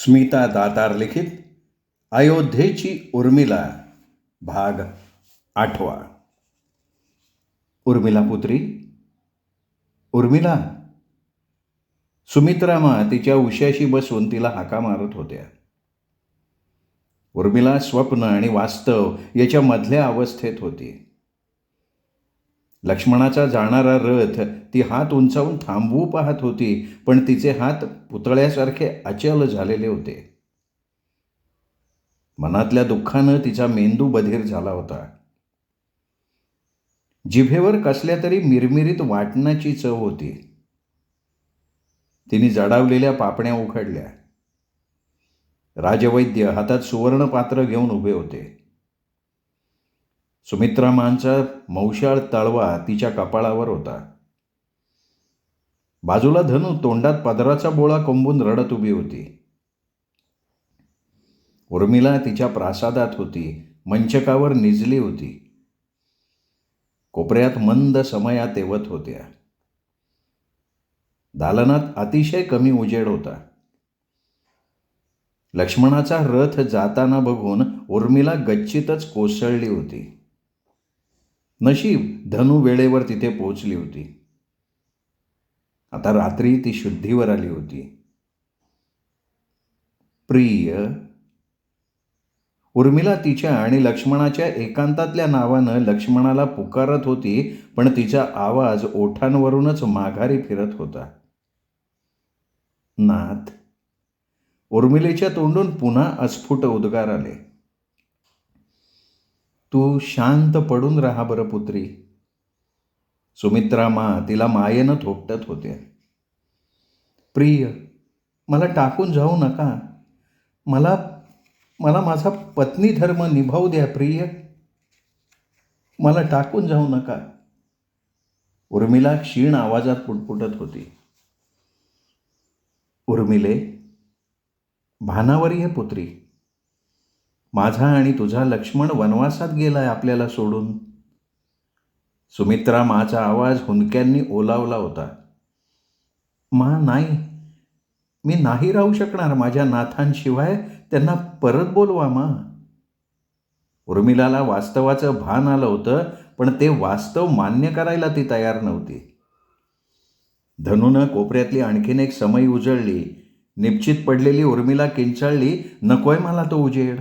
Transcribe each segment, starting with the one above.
स्मिता दातार लिखित अयोध्येची उर्मिला भाग 8. उर्मिला पुत्री, उर्मिला. सुमित्रा तिच्या उशाशी बसून तिला हाका मारत होत्या. उर्मिला स्वप्न आणि वास्तव याच्या मधल्या अवस्थेत होती. लक्ष्मणाचा जाणारा रथ ती हात उंचावून थांबवू पाहत होती, पण तिचे हात पुतळ्यासारखे अचल झालेले होते. मनातल्या दुःखानं तिचा मेंदू बधीर झाला होता. जिभेवर कसल्या तरी मिरमिरीत वाटण्याची चव होती. तिने जडावलेल्या पापण्या उघडल्या. राजवैद्य हातात सुवर्ण पात्र घेऊन उभे होते. सुमित्रामांचा मौशाळ तळवा तिच्या कपाळावर होता. बाजूला धनु तोंडात पदराचा बोळा कोंबून रडत उभी होती. उर्मिला तिच्या प्रासादात होती, मंचकावर निजली होती. कोपऱ्यात मंद समया तेवत होत्या. दालनात अतिशय कमी उजेड होता. लक्ष्मणाचा रथ जाताना बघून उर्मिला गच्चीतच कोसळली होती. नशीब धनु वेळेवर तिथे पोचली होती. आता रात्री ती शुद्धीवर आली होती. प्रिय. उर्मिला तिच्या आणि लक्ष्मणाच्या एकांतातल्या नावानं लक्ष्मणाला पुकारत होती, पण तिचा आवाज ओठांवरूनच माघारी फिरत होता. नाथ. उर्मिलेच्या तोंडून पुन्हा अस्फुट उद्गार आले. तू शांत पडून राहा बरं पुत्री. सुमित्रा तिला मायेनं थोपटत होत्या. प्रिय, मला टाकून जाऊ नका. मला मला माझा पत्नी धर्म निभावू द्या प्रिय. मला टाकून जाऊ नका. उर्मिला क्षीण आवाजात पुटपुटत होती. उर्मिले, भानावर ये पुत्री. माझा आणि तुझा लक्ष्मण वनवासात गेलाय आपल्याला सोडून. सुमित्रा माचा आवाज हुंदक्यांनी ओलावला होता. नाही, मी नाही राहू शकणार माझ्या नाथांशिवाय. त्यांना परत बोलवा मा. उर्मिलाला वास्तवाचं भान आलं होतं, पण ते वास्तव मान्य करायला ती तयार नव्हती. धनुनं कोपऱ्यातली आणखीन एक समई उजळली. निश्चित पडलेली उर्मिला किंचाळली, नकोय मला तो उजेड.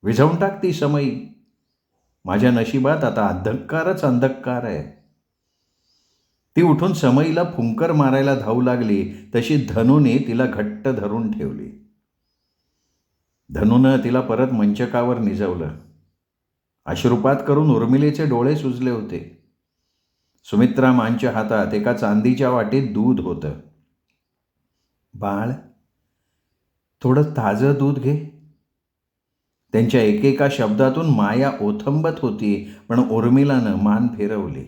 विझवून टाक ती समई. माझ्या नशिबात आता अंधकारच अंधकार आहे. ती उठून समईला फुंकर मारायला धावू लागली, तशी धनुने तिला घट्ट धरून ठेवली. धनुनं तिला परत मंचकावर निजवलं. अश्रुपात करून उर्मिलेचे डोळे सुजले होते. सुमित्रा मांच्या हातात एका चांदीच्या वाटीत दूध होतं. बाळ, थोडं ताजं दूध घे. त्यांच्या एकेका शब्दातून माया ओथंबत होती, पण उर्मिलानं मान फिरवली.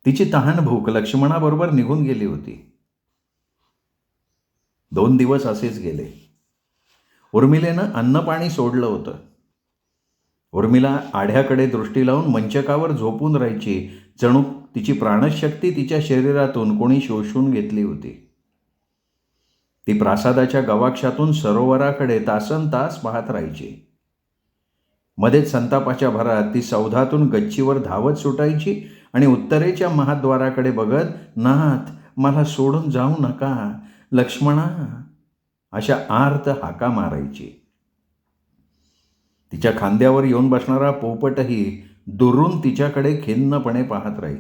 तिची तहान भूक लक्ष्मणाबरोबर निघून गेली होती. 2 दिवस असेच गेले. उर्मिलेनं अन्नपाणी सोडलं होतं. उर्मिला आढ्याकडे दृष्टी लावून मंचकावर झोपून राहायची, जणू तिची प्राणशक्ती तिच्या शरीरातून कोणी शोषून घेतली होती. ती प्रासादाच्या गवाक्षातून सरोवराकडे तासनतास पाहत राहायची. मध्येच संतापाच्या भरात ती सौधातून गच्चीवर धावत सुटायची आणि उत्तरेच्या महाद्वाराकडे बघत, नाथ, मला सोडून जाऊ नका, लक्ष्मणा, अशा आर्त हाका मारायची. तिच्या खांद्यावर येऊन बसणारा पोपटही दुरून तिच्याकडे खिन्नपणे पाहत राही.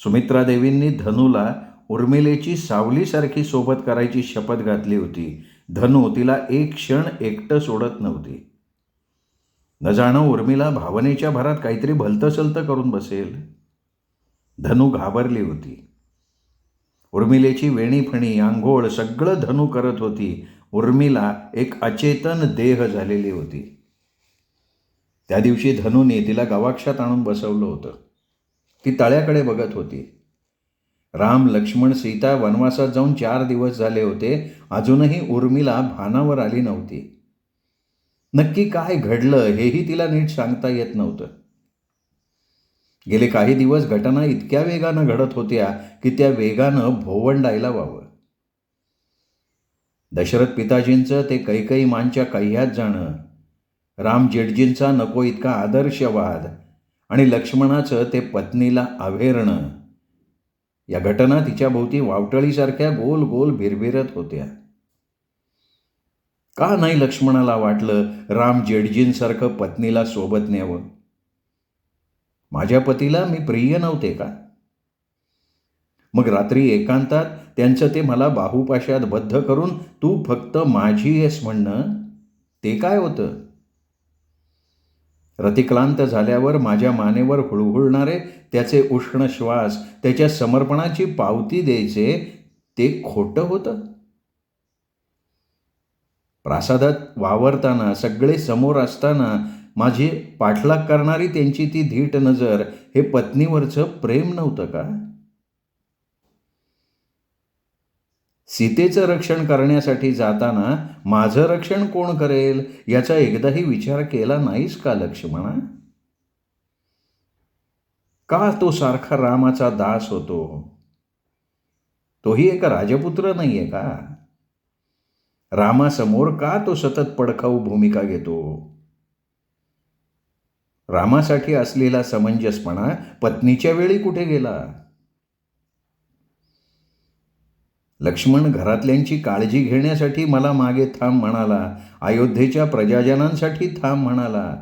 सुमित्रा देवींनी धनुला उर्मिलेची सावलीसारखी सोबत करायची शपथ घातली होती. धनु तिला एक क्षण एकटं सोडत नव्हती. न जाणं उर्मिला भावनेच्या भरात काहीतरी भलतंसलतं करून बसेल. धनु घाबरली होती. उर्मिलेची वेणीफणी, आंघोळ सगळं धनु करत होती. उर्मिला एक अचेतन देह झालेली होती. त्या दिवशी धनुने तिला गवाक्षात आणून बसवलं होतं. ती तळ्याकडे बघत होती. राम, लक्ष्मण, सीता वनवासात जाऊन 4 दिवस झाले होते. अजूनही उर्मिला भानावर आली नव्हती. नक्की काय घडलं हेही तिला नीट सांगता येत नव्हतं. गेले काही दिवस घटना इतक्या वेगानं घडत होत्या की त्या वेगानं भोवंडायला व्हावं. दशरथ पिताजींचं ते कैकई मांच्या कह्यात जाणं, राम जेठजींचा नको इतका आदर्शवाद आणि लक्ष्मणाचं ते पत्नीला अव्हेरणं, या घटना तिच्या भोवती वावटळीसारख्या गोल गोल भिरभिरत होत्या. का नाही लक्ष्मणाला वाटलं राम जेठजींसारखं पत्नीला सोबत न्यावं? माझ्या पतीला मी प्रिय नव्हते का? मग रात्री एकांतात त्यांचं ते मला बाहुपाशात बद्ध करून तू फक्त माझी आहेस म्हणणं, ते काय होतं? रतिक्लांत झाल्यावर माझ्या मानेवर हुळहुळणारे त्याचे उष्ण श्वास, त्याच्या समर्पणाची पावती द्यायचे, ते खोटं होतं? प्रासादात वावरताना सगळे समोर असताना माझी पाठलाग करणारी त्यांची ती धीट नजर, हे पत्नीवरचं प्रेम नव्हतं का? सीतेचं रक्षण करण्यासाठी जाताना माझं रक्षण कोण करेल याचा एकदाही विचार केला नाहीस का लक्ष्मणा? का तो सारखा रामाचा दास होतो? तोही एक राजपुत्र नाहीये का? रामासमोर का तो सतत पडखाऊ भूमिका घेतो? रामासाठी असलेला समंजसपणा पत्नीच्या वेळी कुठे गेला? लक्ष्मण घरातल्यांची काळजी घेण्यासाठी मला मागे थांब म्हणाला, अयोध्येच्या प्रजाजनांसाठी थांब म्हणाला.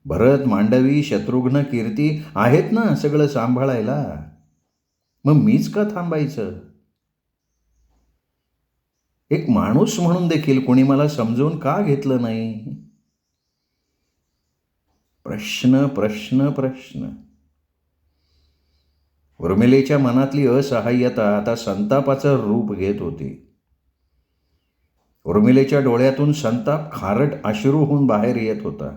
भरत, मांडवी, शत्रुघ्न, कीर्ती आहेत ना सगळं सांभाळायला. मग मीच का थांबायचं? एक माणूस म्हणून देखील कोणी मला समजून का घेतलं नाही? प्रश्न प्रश्न प्रश्न. उर्मिलेच्या मनातली असहाय्यता आता संतापाचं रूप घेत होती. उर्मिलेच्या डोळ्यातून संताप खारट अश्रू होऊन बाहेर येत होता.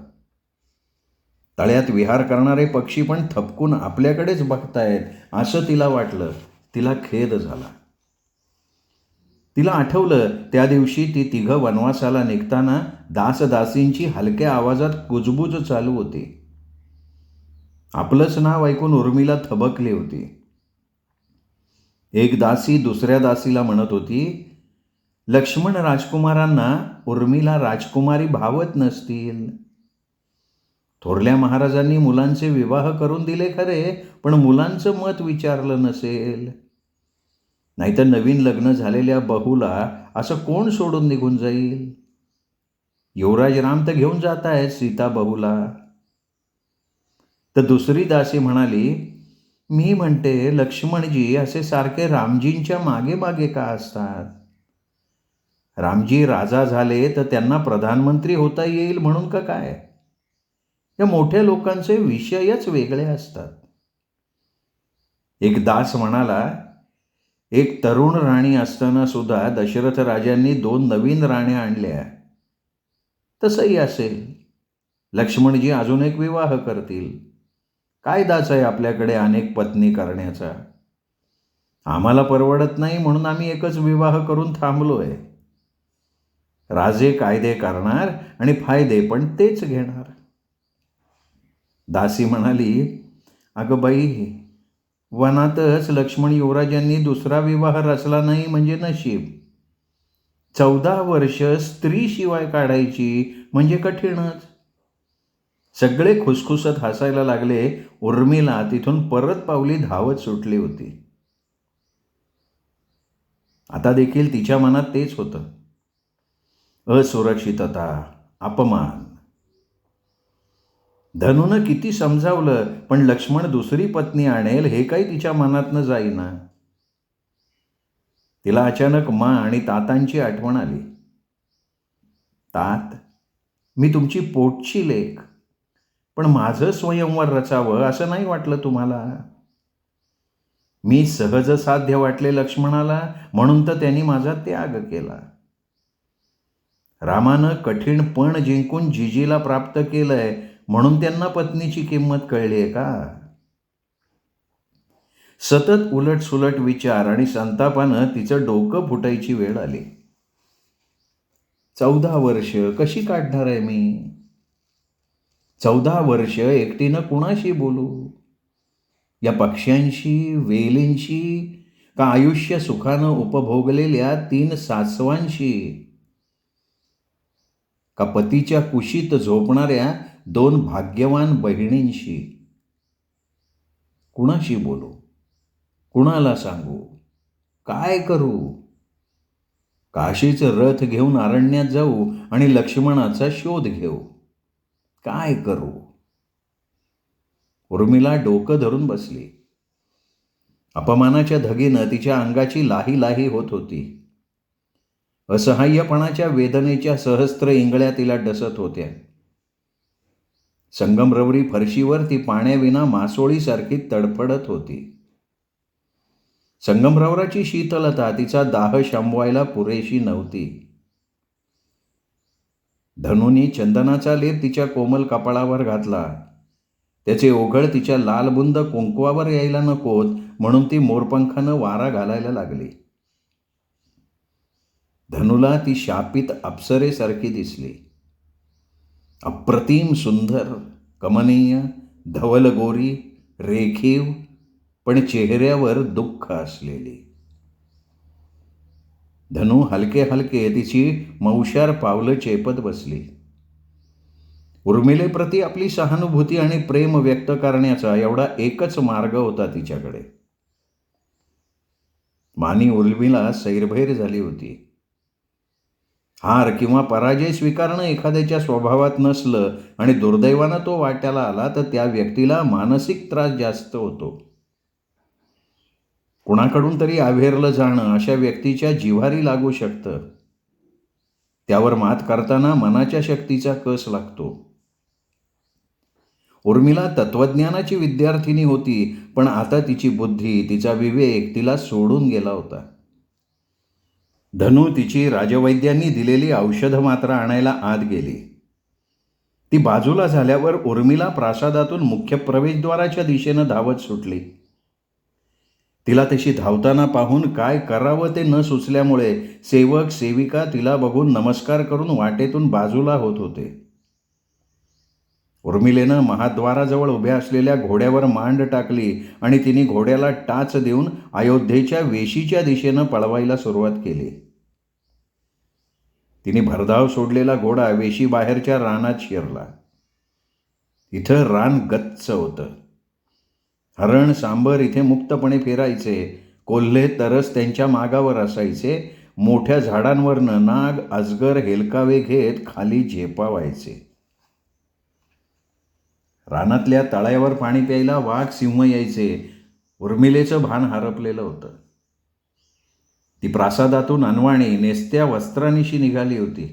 तळ्यात विहार करणारे पक्षी पण थपकून आपल्याकडेच बघतायत असं तिला वाटलं. तिला खेद झाला. तिला आठवलं त्या दिवशी ती तिघं वनवासाला निघताना दासदासींची हलक्या आवाजात कुजबूज चालू होती. आपलंच नाव ऐकून उर्मिला थबकली होती. एक दासी दुसऱ्या दासीला म्हणत होती, लक्ष्मण राजकुमारांना उर्मिला राजकुमारी भावत नसतील. थोरल्या महाराजांनी मुलांचे विवाह करून दिले खरे, पण मुलांचं मत विचारलं नसेल. नाहीतर नवीन लग्न झालेल्या बहूला असं कोण सोडून निघून जाईल? युवराज राम तर घेऊन जात आहेत सीता बहूला. तर दुसरी दासी म्हणाली, मी म्हणते लक्ष्मणजी असे सारखे रामजींच्या मागे मागे का असतात? रामजी राजा झाले तर त्यांना प्रधानमंत्री होता येईल म्हणून का काय? या मोठ्या लोकांचे विषयच वेगळे असतात. एक दास म्हणाला, एक तरुण राणी असताना सुद्धा दशरथ राजांनी 2 नवीन राण्या आणल्या. तसंही असेल. लक्ष्मणजी अजून एक विवाह करतील. काय दाच आहे आपल्याकडे अनेक पत्नी करण्याचा? आम्हाला परवडत नाही म्हणून आम्ही एकच विवाह करून थांबलोय. राजे कायदे करणार आणि फायदे पण तेच घेणार. दासी म्हणाली, अगं बाई, वनातच लक्ष्मण युवराजांनी दुसरा विवाह रचला नाही म्हणजे नशीब. 14 वर्ष स्त्रीशिवाय काढायची म्हणजे कठीणच. सगळे खुसखुसत हसायला लागले. उर्मिला तिथून परत पावली धावत सुटली होती. आता देखील तिच्या मनात तेच होतं. असुरक्षितता, अपमान. धनूनं किती समजावलं पण लक्ष्मण दुसरी पत्नी आणेल हे काही तिच्या मनातनं जाईना. तिला अचानक मा आणि तातांची आठवण आली. तात, मी तुमची पोटची लेक, पण माझं स्वयंवर रचावं असं नाही वाटलं तुम्हाला? मी सहज साध्य वाटले लक्ष्मणाला म्हणून तर त्यांनी माझा त्याग केला. रामानं कठीण पण जिंकून जिजीला प्राप्त केलंय म्हणून त्यांना पत्नीची किंमत कळलीये का? सतत उलटसुलट विचार आणि संतापानं तिचं डोकं फुटायची वेळ आली. 14 वर्ष कशी काढणार आहे मी? 14 वर्ष एकटीनं कुणाशी बोलू? या पक्ष्यांशी, वेलींशी, का आयुष्य सुखानं उपभोगलेल्या 3 सासवांशी? का पतीच्या कुशीत झोपणाऱ्या 2 भाग्यवान बहिणींशी? कुणाशी बोलू? कुणाला सांगू? काय करू? काशीचं रथ घेऊन अरण्यात जाऊ आणि लक्ष्मणाचा शोध घेऊ? काय करू? उर्मिला डोकं धरून बसली. अपमानाच्या धगीनं तिच्या अंगाची लाही लाही होत होती. असहाय्यपणाच्या वेदनेच्या सहस्त्र इंगळ्या तिला डसत होत्या. संगमरवरी फरशीवर ती पाण्याविना मासोळीसारखी तडफडत होती. संगमरवराची शीतलता तिचा दाह शमवायला पुरेशी नव्हती. धनुनी चंदनाचा लेप तिच्या कोमल कपाळावर घातला. त्याचे ओघळ तिच्या लालबुंद कुंकवावर यायला नकोत म्हणून ती मोरपंखानं वारा घालायला लागली. धनुला ती शापित अप्सरेसारखी दिसली. अप्रतिम सुंदर, कमनीय, धवलगोरी, रेखीव, पण चेहऱ्यावर दुःख असलेली. धनु हलके हलके तिची मौशार पावलं चेपत बसली. उर्मिलेप्रती आपली सहानुभूती आणि प्रेम व्यक्त करण्याचा एवढा एकच मार्ग होता तिच्याकडे. मानी उर्मिला सैरभैर झाली होती. हार किंवा पराजय स्वीकारणं एखाद्याच्या स्वभावात नसलं आणि दुर्दैवानं तो वाट्याला आला तर त्या व्यक्तीला मानसिक त्रास जास्त होतो. कुणाकडून तरी अव्हेरलं जाणं अशा व्यक्तीच्या जिव्हारी लागू शकतं. त्यावर मात करताना मनाच्या शक्तीचा कस लागतो. उर्मिला तत्वज्ञानाची विद्यार्थिनी होती, पण आता तिची बुद्धी, तिचा विवेक तिला सोडून गेला होता. धनु तिची राजवैद्यांनी दिलेली औषधं मात्र आणायला आत गेली. ती बाजूला झाल्यावर उर्मिला प्रासादातून मुख्य प्रवेशद्वाराच्या दिशेनं धावत सुटली. तिला तशी धावताना पाहून काय करावं ते न सुचल्यामुळे सेवक सेविका तिला बघून नमस्कार करून वाटेतून बाजूला होत होते. उर्मिलेनं महाद्वाराजवळ उभ्या असलेल्या घोड्यावर मांड टाकली आणि तिने घोड्याला टाच देऊन अयोध्येच्या वेशीच्या दिशेनं पळवायला सुरुवात केली. तिने भरधाव सोडलेला घोडा वेशी बाहेरच्या रानात शिरला. इथं रान गच्च होतं. हरण सांबर इथे मुक्तपणे फिरायचे. कोल्हे तरस त्यांच्या मागावर असायचे. मोठ्या झाडांवरनं नाग, अजगर हेलकावे घेत खाली झेपावायचे. रानातल्या तळ्यावर पाणी प्यायला वाघ, सिंह यायचे. उर्मिलेचं भान हरपलेलं होतं. ती प्रासादातून अनवाणी नेसत्या वस्त्रांनीशी निघाली होती.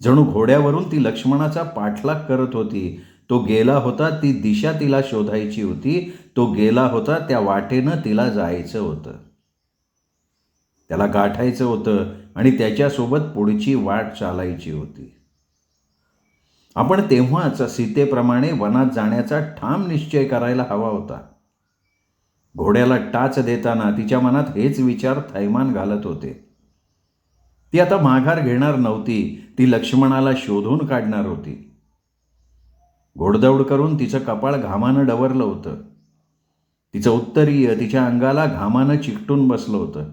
जणू घोड्यावरून ती लक्ष्मणाचा पाठलाग करत होती. तो गेला होता ती दिशा तिला शोधायची होती. तो गेला होता त्या वाटेनं तिला जायचं होतं. त्याला गाठायचं होतं आणि त्याच्यासोबत पुढची वाट चालायची होती. आपण तेव्हाच सीतेप्रमाणे वनात जाण्याचा ठाम निश्चय करायला हवा होता. घोड्याला टाच देताना तिच्या मनात हेच विचार थैमान घालत होते. ती आता माघार घेणार नव्हती. ती लक्ष्मणाला शोधून काढणार होती. घोडदौड करून तिचं कपाळ घामानं डवरलं होतं. तिचं उत्तरीय तिच्या अंगाला घामानं चिकटून बसलं होतं.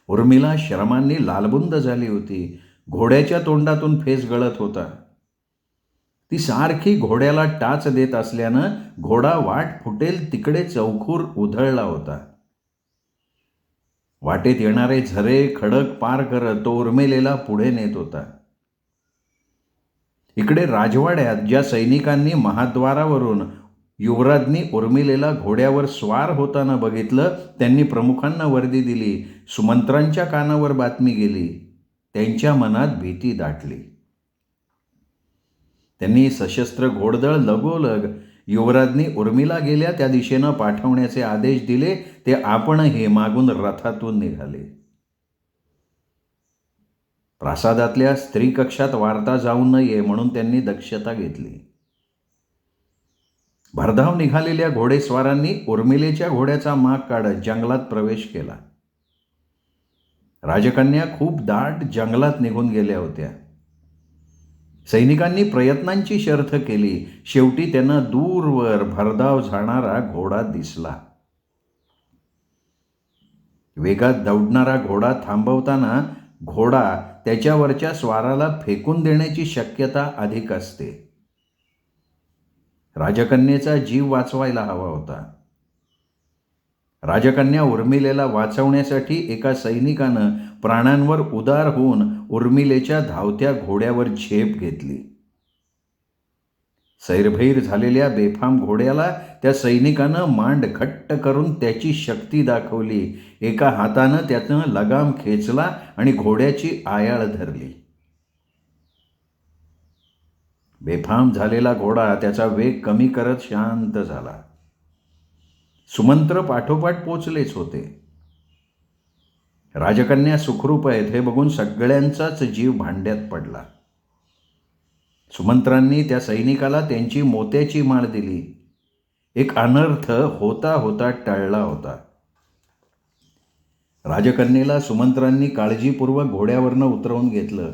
उर्मिला श्रमांनी लालबुंद झाली होती. घोड्याच्या तोंडातून फेस गळत होता. ती सारखी घोड्याला टाच देत असल्यानं घोडा वाट फुटेल तिकडे चौखूर उधळला होता. वाटेत येणारे झरे खडक पार करत तो उर्मिलेला पुढे नेत होता. इकडे राजवाड्यात ज्या सैनिकांनी महाद्वारावरून युवराजनी उर्मिलेला घोड्यावर स्वार होताना बघितलं, त्यांनी प्रमुखांना वर्दी दिली. सुमंत्रांच्या कानावर बातमी गेली. त्यांच्या मनात भीती दाटली. त्यांनी सशस्त्र घोडदळ लगोलग युवराजनी उर्मिला गेल्या त्या दिशेनं पाठवण्याचे आदेश दिले. ते आपणही मागून रथातून निघाले. प्रासादातल्या स्त्री कक्षात वार्ता जाऊ नये म्हणून त्यांनी दक्षता घेतली. भरधाव निघालेल्या घोडेस्वारांनी उर्मिलेच्या घोड्याचा माग काढत जंगलात प्रवेश केला. राजकन्या खूप दाट जंगलात निघून गेल्या होत्या. सैनिकांनी प्रयत्नांची शर्थ केली. शेवटी त्यांना दूरवर भरधाव जाणारा घोडा दिसला. वेगात दौडणारा घोडा थांबवताना घोडा त्याच्यावरच्या स्वाराला फेकून देण्याची शक्यता अधिक असते. राजकन्येचा जीव वाचवायला हवा होता. राजकन्या उर्मिलेला वाचवण्यासाठी एका सैनिकानं प्राणांवर उदार होऊन उर्मिलेच्या धावत्या घोड्यावर झेप घेतली. सैरभैर झालेल्या बेफाम घोड्याला त्या सैनिकानं मांड घट्ट करून त्याची शक्ती दाखवली. एका हातानं त्यानं लगाम खेचला आणि घोड्याची आयाळ धरली. बेफाम झालेला घोडा त्याचा वेग कमी करत शांत झाला. सुमंत्र पाठोपाठ पोचलेच होते. राजकन्या सुखरूप आहेत हे बघून सगळ्यांचाच जीव भांड्यात पडला. सुमंत्रांनी त्या सैनिकाला त्यांची मोत्याची माळ दिली. एक अनर्थ होता होता टळला होता. राजकन्येला सुमंत्रांनी काळजीपूर्वक घोड्यावरनं उतरवून घेतलं.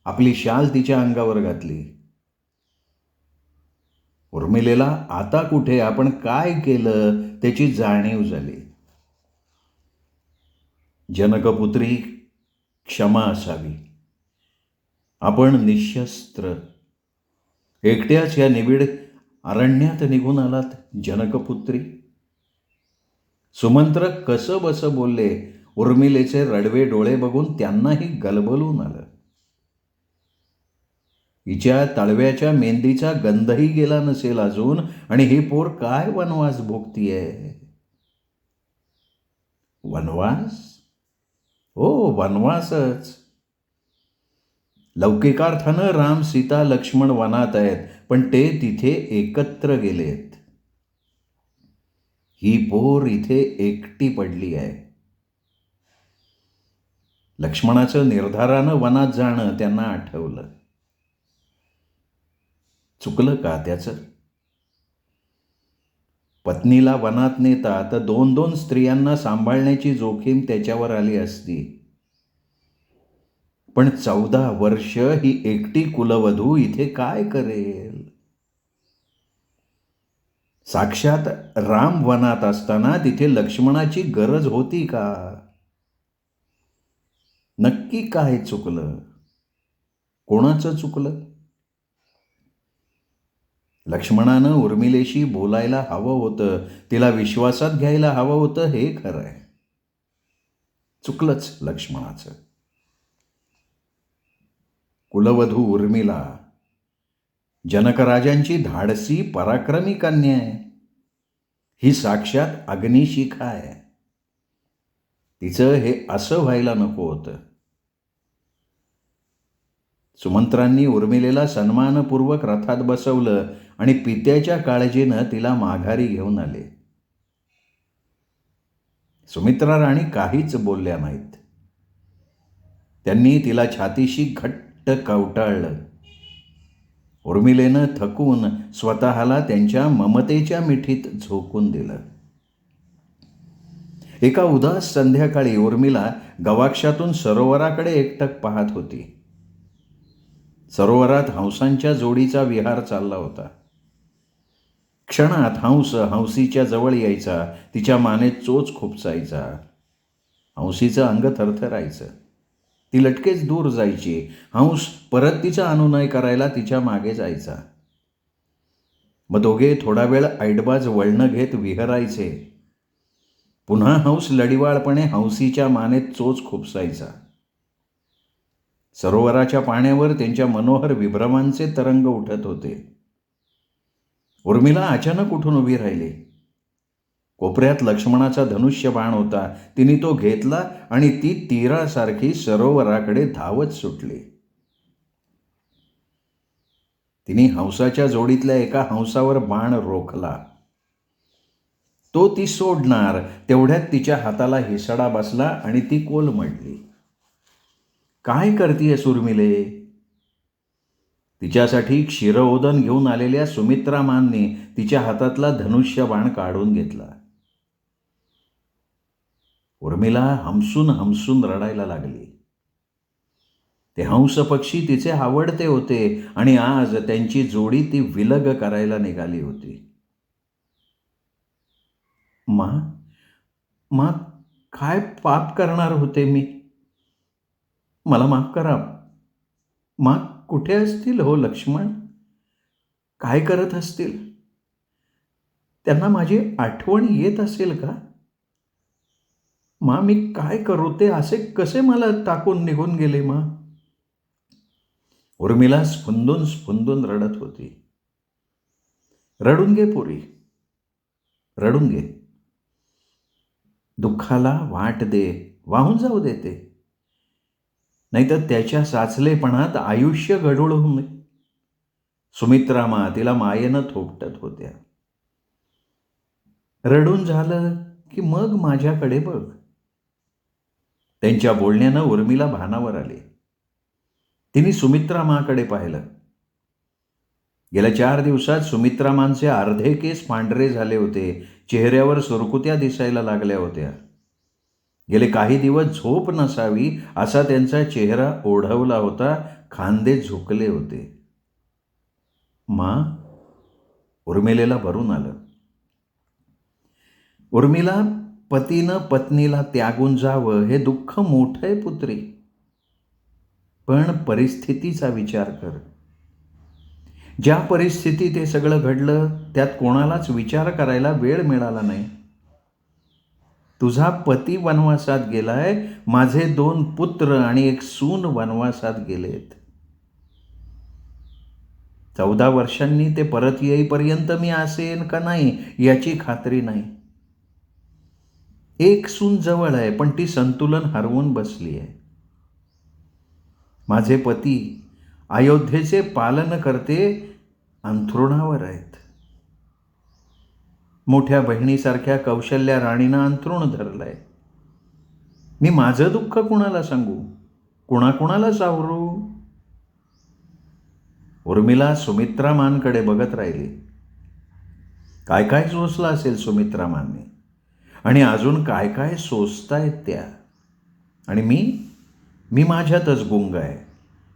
आपली शाल तिच्या अंगावर घातली. उर्मिलेला आता कुठे आपण काय केलं त्याची जाणीव झाली. जनकपुत्री, क्षमा असावी. आपण निशस्त्र एकट्याच या निबिड अरण्यात निघून आलात जनकपुत्री. सुमंत्र कसं बसं बोलले. उर्मिलेचे रडवे डोळे बघून त्यांनाही गलबलून आलं. हिच्या तळव्याच्या मेहंदीचा गंधही गेला नसेल अजून आणि ही पोर काय वनवास भोगतीये. वनवास? हो, वनवासच. लौकिकार्थानं राम, सीता, लक्ष्मण वनात आहेत, पण ते तिथे एकत्र गेलेत. ही पोर इथे एकटी पडली आहे. लक्ष्मणाचं निर्धारानं वनात जाणं त्यांना आठवलं. चुकलं का त्याचं? पत्नीला वनात नेता तर 2-2 स्त्रियांना सांभाळण्याची जोखीम त्याच्यावर आली असती. पण 14 वर्ष ही एकटी कुलवधू इथे काय करेल? साक्षात राम वनात असताना तिथे लक्ष्मणाची गरज होती का? नक्की काय चुकलं? कोणाचं चुकलं? लक्ष्मणानं उर्मिलेशी बोलायला हवं होतं, तिला विश्वासात घ्यायला हवं होतं, हे खरं आहे. चुकलंच लक्ष्मणाचं. कुलवधू उर्मिला जनकराजांची धाडसी पराक्रमी कन्या आहे. ही साक्षात अग्निशिखा आहे. तिचं हे असं व्हायला नको होतं. सुमंत्रांनी उर्मिलेला सन्मानपूर्वक रथात बसवलं आणि पित्याच्या काळजीनं तिला माघारी घेऊन आले. सुमित्रा राणी काहीच बोलल्या नाहीत. त्यांनी तिला छातीशी घट्ट कवटाळलं. उर्मिलेनं थकून स्वतःला त्यांच्या ममतेच्या मिठीत झोकून दिलं. एका उदास संध्याकाळी उर्मिला गवाक्षातून सरोवराकडे एकटक पाहत होती. सरोवरात हंसांच्या जोडीचा विहार चालला होता. क्षणात हंस हंसीच्या जवळ यायचा, तिच्या मानेत चोच खुपसायचा. हंसीचं अंग थरथरायचं. ती लटकेच दूर जायची. हंस परत तिचा अनुनय करायला तिच्या मागे जायचा. मग दोघे थोडा वेळ ऐटबाज वळणं घेत विहरायचे. पुन्हा हंस लढिवाळपणे हंसीच्या मानेत चोच खुपसायचा. सरोवराच्या पाण्यावर त्यांच्या मनोहर विभ्रमांचे तरंग उठत होते. उर्मिला अचानक उठून उभी राहिली. कोपऱ्यात लक्ष्मणाचा धनुष्य बाण होता. तिने तो घेतला आणि ती तीरासारखी सरोवराकडे धावत सुटली. तिने हंसाच्या जोडीतल्या एका हंसावर बाण रोखला. तो ती सोडणार तेवढ्यात तिच्या हाताला हिसडा बसला आणि ती कोलमडली. काय करतीयस उर्मिले? तिच्यासाठी क्षीरओदन घेऊन आलेल्या सुमित्रामांनी तिच्या हातातला धनुष्य बाण काढून घेतला. उर्मिला हमसून हमसून रडायला लागली. ते हंस पक्षी तिचे आवडते होते आणि आज त्यांची जोडी ती विलग करायला निघाली होती. मा काय पाप करणार होते मी? मला माफ करा. माग कुठे असतील हो लक्ष्मण? काय करत असतील? त्यांना माझी आठवण येत असेल का? मी काय करू? ते असे कसे मला टाकून निघून गेले उर्मिला स्फुंदून स्फुंदून रडत होती. रडून घे पोरी, रडून घे. दुःखाला वाट दे, वाहून जाऊ दे ते. नाहीतर त्याच्या साचलेपणात आयुष्य गढूळ होऊ नये. सुमित्रा तिला मायेनं थोपटत होत्या. रडून झालं की मग माझ्याकडे बघ. त्यांच्या बोलण्यानं उर्मिला भानावर आली. तिने सुमित्रामाकडे पाहिलं. गेल्या 4 दिवसात सुमित्रामांचे अर्धे केस पांढरे झाले होते. चेहऱ्यावर सुरकुत्या दिसायला लागल्या होत्या. गेले काही दिवस झोप नसावी असा त्यांचा चेहरा ओढवला होता. खांदे झुकले होते. उर्मिलेला भरून आलं. उर्मिला, पतीनं पत्नीला त्यागून जावं हे दुःख मोठं आहे पुत्री. पण परिस्थितीचा विचार कर. ज्या परिस्थितीत हे सगळं घडलं त्यात कोणालाच विचार करायला वेळ मिळाला नाही. तुझा पती वनवासात गेलाय, माझे 2 पुत्र आणि 1 सून वनवासात गेलेत. 14 वर्षांनी ते परत येईपर्यंत मी असेन का नाही याची खात्री नाही. 1 सून जवळ आहे, पण ती संतुलन हरवून बसली आहे. माझे पती अयोध्येचे पालनकर्ते अंथरुणावर आहेत. मोठ्या बहिणीसारख्या कौशल्या राणीनं अंथरुण धरलंय. मी माझं दुःख कुणाला सांगू? कुणाकुणाला सावरू? उर्मिला सुमित्रामांकडे बघत राहिली. काय काय सोसलं असेल सुमित्रामांनी, आणि अजून काय काय सोसतायत त्या. आणि मी माझ्यातच गुंग आहे.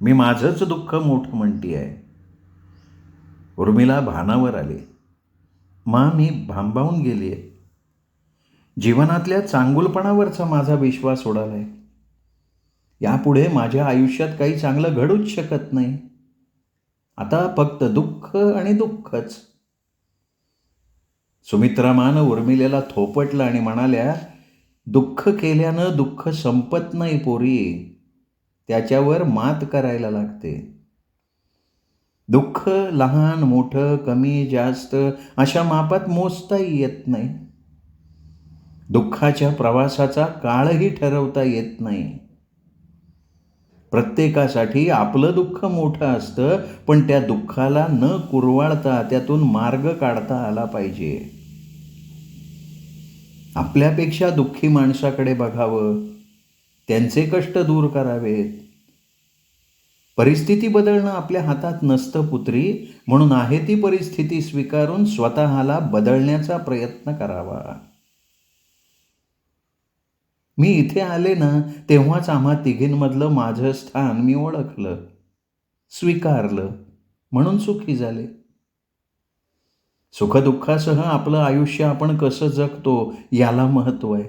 मी माझंच दुःख मोठं म्हणती आहे. उर्मिला भानावर आली. मी भांबावून गेली आहे. जीवनातल्या चांगुलपणावरचा माझा विश्वास उडालाय. यापुढे माझ्या आयुष्यात काही चांगलं घडूच शकत नाही. आता फक्त दुःख आणि दुःखच. सुमित्रामानं उर्मिलेला थोपटलं आणि म्हणाल्या, दुःख केल्यानं दुःख संपत नाही पोरी. त्याच्यावर मात करायला लागते. दुःख लहान मोठं कमी जास्त अशा मापात मोजताही येत नाही. दुःखाच्या प्रवासाचा काळही ठरवता येत नाही. प्रत्येकासाठी आपलं दुःख मोठं असतं, पण त्या दुःखाला न कुरवाळता त्यातून मार्ग काढता आला पाहिजे. आपल्यापेक्षा दुःखी माणसाकडे बघावं, त्यांचे कष्ट दूर करावेत. परिस्थिती बदलणं आपल्या हातात नसतं पुत्री, म्हणून आहे ती परिस्थिती स्वीकारून स्वतःला बदलण्याचा प्रयत्न करावा. मी इथे आले ना, तेव्हाच आम्हा तिघींमधलं माझं स्थान मी ओळखलं, स्वीकारलं, म्हणून सुखी झाले. सुखदुःखासह आपलं आयुष्य आपण कसं जगतो याला महत्त्व आहे.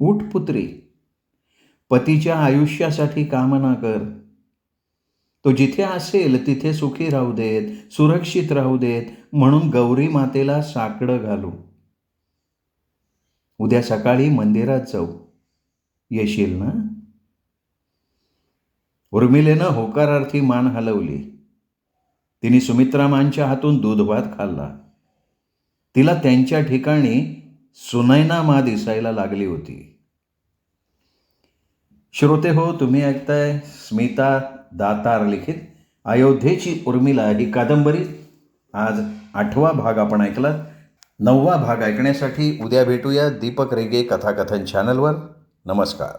उठ पुत्री, पतीच्या आयुष्यासाठी कामना कर. तो जिथे असेल तिथे सुखी राहू देत, सुरक्षित राहू देत, म्हणून गौरी मातेला साकडं घालू. उद्या सकाळी मंदिरात जाऊ. येशील ना? उर्मिलेनं होकारार्थी मान हलवली. तिने सुमित्रामांच्या हातून दूधभात खाल्ला. तिला त्यांच्या ठिकाणी सुनैना दिसायला लागली होती. श्रोते हो, तुम्ही ऐकताय स्मिता दातार लिखित अयोध्येची उर्मिला ही कादंबरी. आज 8वा भाग आपण ऐकला. 9वा भाग ऐकण्यासाठी उद्या भेटूया दीपक रेगे कथाकथन चॅनलवर. नमस्कार.